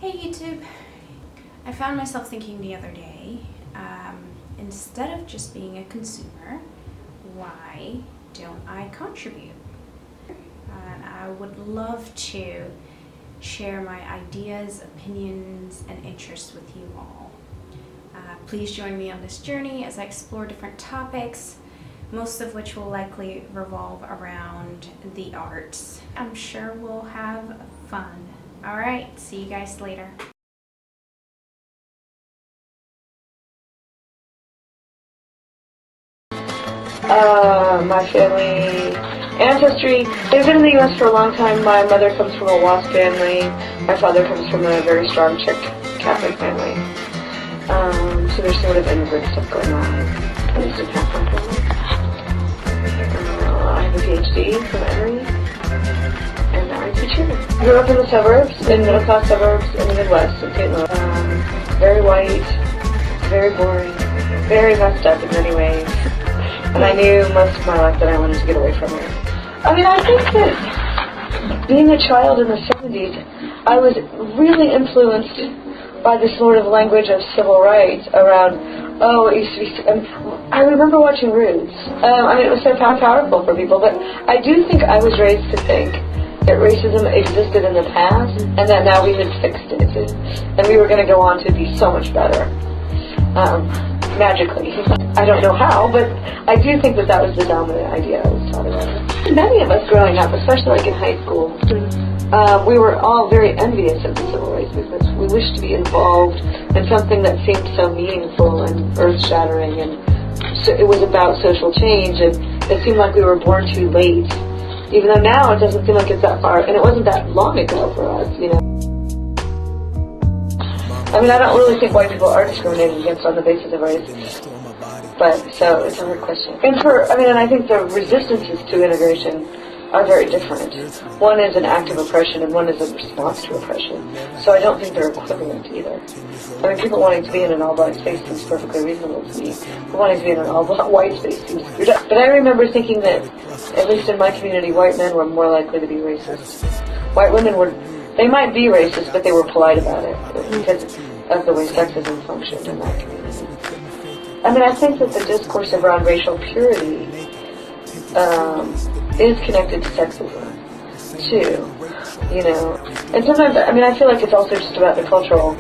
Hey YouTube, I found myself thinking the other day, instead of just being a consumer, why don't I contribute? And I would love to share my ideas, opinions, and interests with you all. Please join me on this journey as I explore different topics, most of which will likely revolve around the arts. I'm sure we'll have fun. Alright, see you guys later. My family ancestry, they've been in the U.S. for a long time. My mother comes from a WASP family. My father comes from a very strong Czech Catholic family. So there's sort of immigrant stuff going on, at least in half my family. I have a PhD from Emory, and now I teach here. Grew up in the suburbs, in middle-class suburbs in the Midwest, in St. Louis. Very white, very boring, very messed up in many ways. And I knew most of my life that I wanted to get away from it. I mean, I think that being a child in the 70s, I was really influenced by the sort of language of civil rights around, it used to be, I remember watching Roots. I mean, it was so powerful for people, but I do think I was raised to think that racism existed in the past and that now we had fixed it. And we were going to go on to be so much better. Magically. I don't know how, but I do think that was the dominant idea I was taught about it. Many of us growing up, especially like in high school, we were all very envious of the civil rights movement. We wished to be involved in something that seemed so meaningful and earth-shattering, and so it was about social change, and it seemed like we were born too late, even though now it doesn't seem like it's that far, and it wasn't that long ago for us, you know. I mean, I don't really think white people are discriminated against on the basis of race, but so it's a hard question. And I think the resistances to integration are very different. One is an act of oppression and one is a response to oppression. So I don't think they're equivalent either. I mean, people wanting to be in an all-black space seems perfectly reasonable to me. People wanting to be in an all-black white space seems screwed up. But I remember thinking that, at least in my community, white men were more likely to be racist. White women they might be racist, but they were polite about it because of the way sexism functioned in that community. I mean, I think that the discourse around racial purity is connected to sexism, too, you know. And sometimes, I mean, I feel like it's also just about the cultural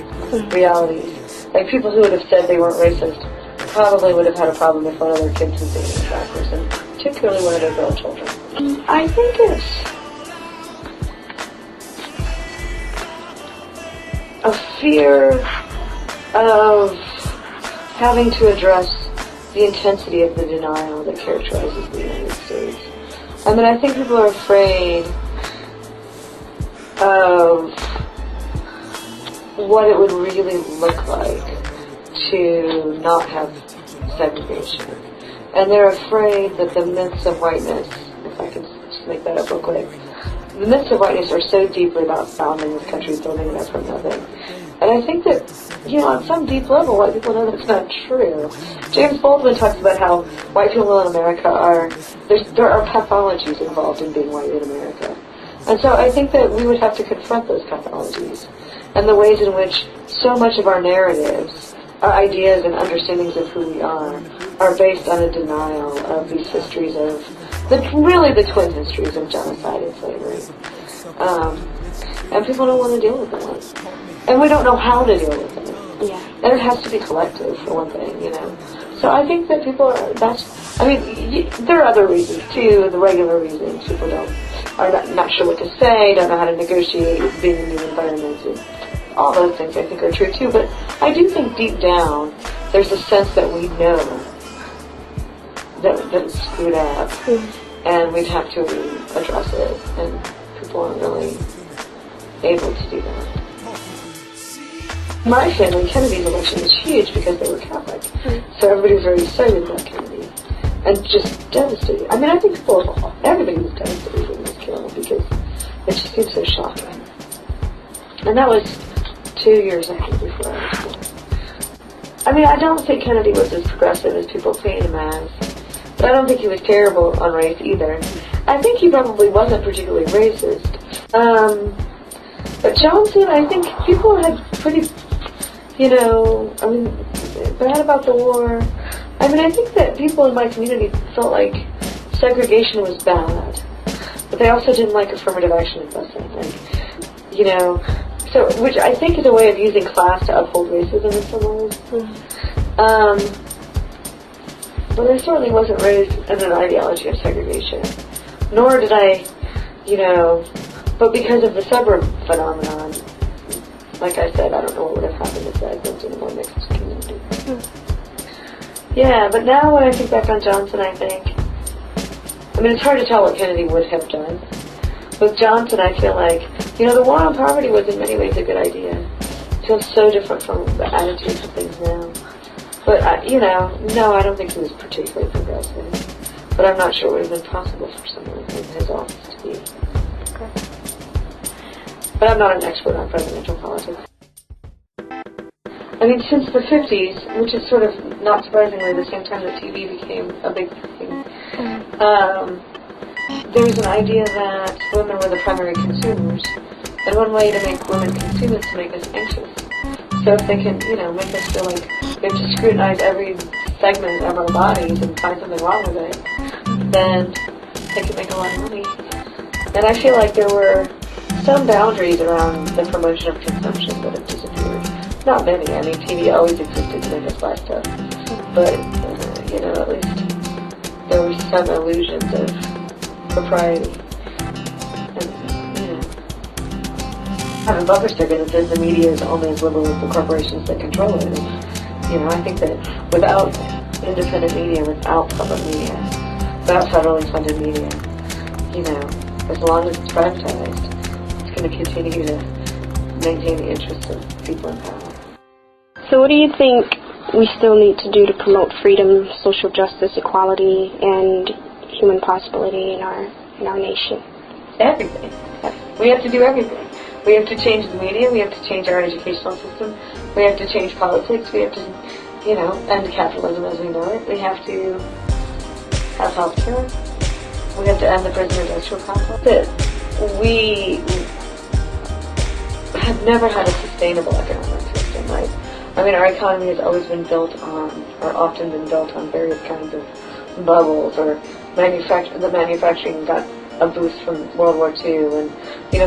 realities. Like, people who would have said they weren't racist probably would have had a problem if one of their kids was dating a black person, particularly one of their girl children. I think it's a fear of having to address the intensity of the denial that characterizes the United States. I mean, I think people are afraid of what it would really look like to not have segregation. And they're afraid that the myths of whiteness, if I can just make that up real quick, the myths of whiteness are so deeply about founding this country, building it up from nothing. And I think that, you know, on some deep level, white people know that's not true. James Baldwin talks about how white people in America there are pathologies involved in being white in America. And so I think that we would have to confront those pathologies and the ways in which so much of our narratives, our ideas and understandings of who we are based on a denial of these histories of, the twin histories of genocide and slavery. And people don't want to deal with that. And we don't know how to deal with it. Yeah. And it has to be collective, for one thing, you know. So I think that people are, there are other reasons, too, the regular reasons. People are not sure what to say, don't know how to negotiate being in new environments, and all those things I think are true, too. But I do think deep down, there's a sense that we know that it's screwed up, and we'd have to address it, and people aren't really able to do that. My family, Kennedy's election was huge because they were Catholic, so everybody was very excited about Kennedy, and just devastated. I mean, I think everybody was devastated when he was killed because it just seemed so shocking. And that was 2 years, I think, before I was born. I mean, I don't think Kennedy was as progressive as people paint him as. But I don't think he was terrible on race either. I think he probably wasn't particularly racist. But Johnson, I think people had pretty, bad about the war. I mean, I think that people in my community felt like segregation was bad, but they also didn't like affirmative action and busing. Which I think is a way of using class to uphold racism in some ways. But I certainly wasn't raised in an ideology of segregation, nor did I, but because of the suburb phenomenon, like I said, I don't know what would have happened if I had lived in a more mixed community. Yeah, but now when I think back on Johnson, I think, it's hard to tell what Kennedy would have done. With Johnson, I feel like, the war on poverty was in many ways a good idea. It feels so different from the attitudes of things now. But, no, I don't think he was particularly progressive. But I'm not sure it would have been possible for someone in his office to be. Okay. But I'm not an expert on presidential politics. Since the 50s, which is sort of, not surprisingly, the same time that TV became a big thing, there was an idea that women were the primary consumers, and one way to make women consume is to make us anxious. So if they can, make us feel like we have to scrutinize every segment of our bodies and find something wrong with it, then they can make a lot of money. And I feel like there were some boundaries around the promotion of consumption that have disappeared. Not many. TV always existed to make us buy stuff. But, at least there were some illusions of propriety. And, I have a bumper sticker that says the media is only as liberal as the corporations that control it. And, I think that without independent media, without public media, without federally funded media, as long as it's privatized, it's going to continue to maintain the interests of people in power. So what do you think we still need to do to promote freedom, social justice, equality, and human possibility in our nation? Everything. We have to do everything. We have to change the media. We have to change our educational system. We have to change politics. We have to, end capitalism as we know it. We have to have health care. We have to end the prison-industrial complex. We have never had a sustainable economic system, right? Our economy has always been built on, or often been built on various kinds of bubbles, or the manufacturing got a boost from World War II, and,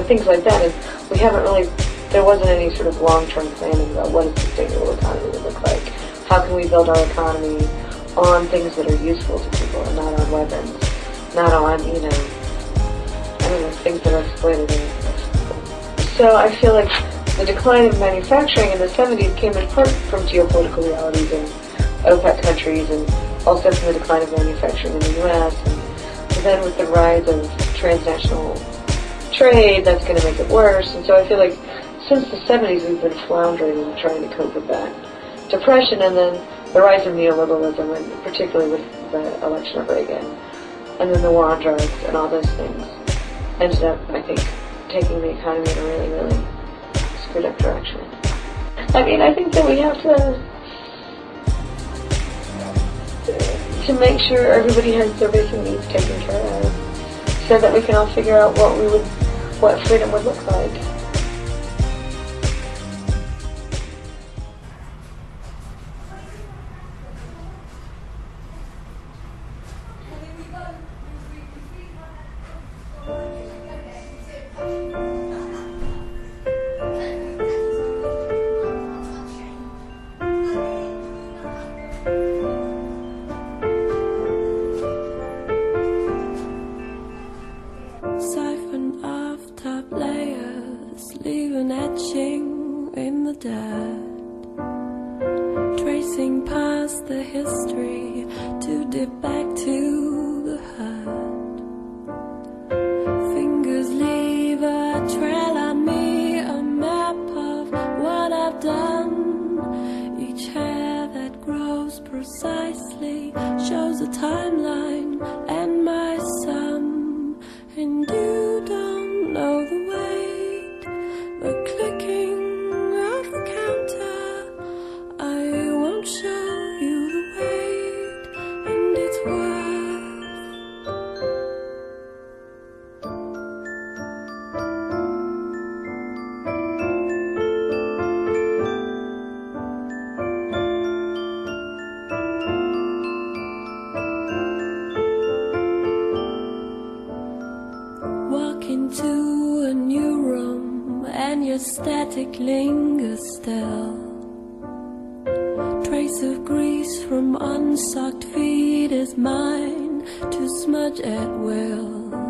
things like that. And we haven't really, there wasn't any sort of long-term planning about what a sustainable economy would look like. How can we build our economy on things that are useful to people and not on weapons, not on, things that are exploitative. So I feel like the decline of manufacturing in the 70s came in part from geopolitical realities in OPEC countries, and also from the decline of manufacturing in the U.S. And then with the rise of transnational trade, that's going to make it worse. And so I feel like since the 70s we've been floundering and trying to cope with that depression, and then the rise of neoliberalism, and particularly with the election of Reagan, and then the war on drugs and all those things, ended up, I think, taking the economy in a really, really screwed up direction. I think that we have to make sure everybody has their basic needs taken care of, so that we can all figure out what freedom would look like. Siphon off top layers, leave an etching in the dirt, tracing past the history to dip back to the hurt. Fingers leave a trail on me, a map of what I've done. Each hair that grows precisely shows a timeline and my sum. And you don't know the weight, the clicking of the counter. I won't show you the weight, and it's worth and your static lingers still. Trace of grease from unsocked feet is mine to smudge at will.